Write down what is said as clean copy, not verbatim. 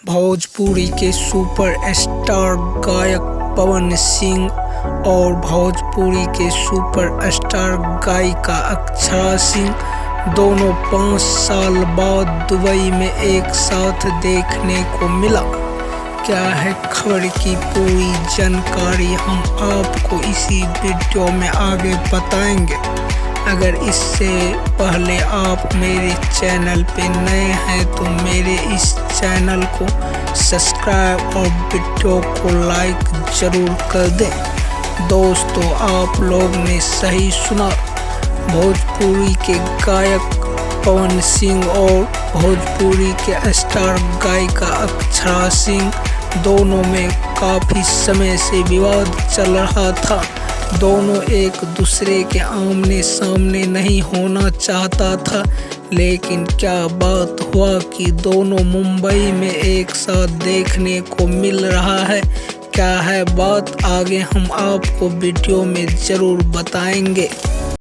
भोजपुरी के सुपरस्टार गायक पवन सिंह और भोजपुरी के सुपरस्टार गायिका अक्षरा सिंह दोनों 5 साल बाद दुबई में एक साथ देखने को मिला। क्या है खबर की पूरी जानकारी हम आपको इसी वीडियो में आगे बताएंगे। अगर इससे पहले आप मेरे चैनल पे नए हैं तो मेरे इस चैनल को सब्सक्राइब और वीडियो को लाइक ज़रूर कर दें। दोस्तों, आप लोग ने सही सुना, भोजपुरी के गायक पवन सिंह और भोजपुरी के स्टार गायिका अक्षरा सिंह दोनों में काफ़ी समय से विवाद चल रहा था। दोनों एक दूसरे के आमने सामने नहीं होना चाहता था, लेकिन क्या बात हुआ कि दोनों मुंबई में एक साथ देखने को मिल रहा है। क्या है बात, आगे हम आपको वीडियो में ज़रूर बताएंगे।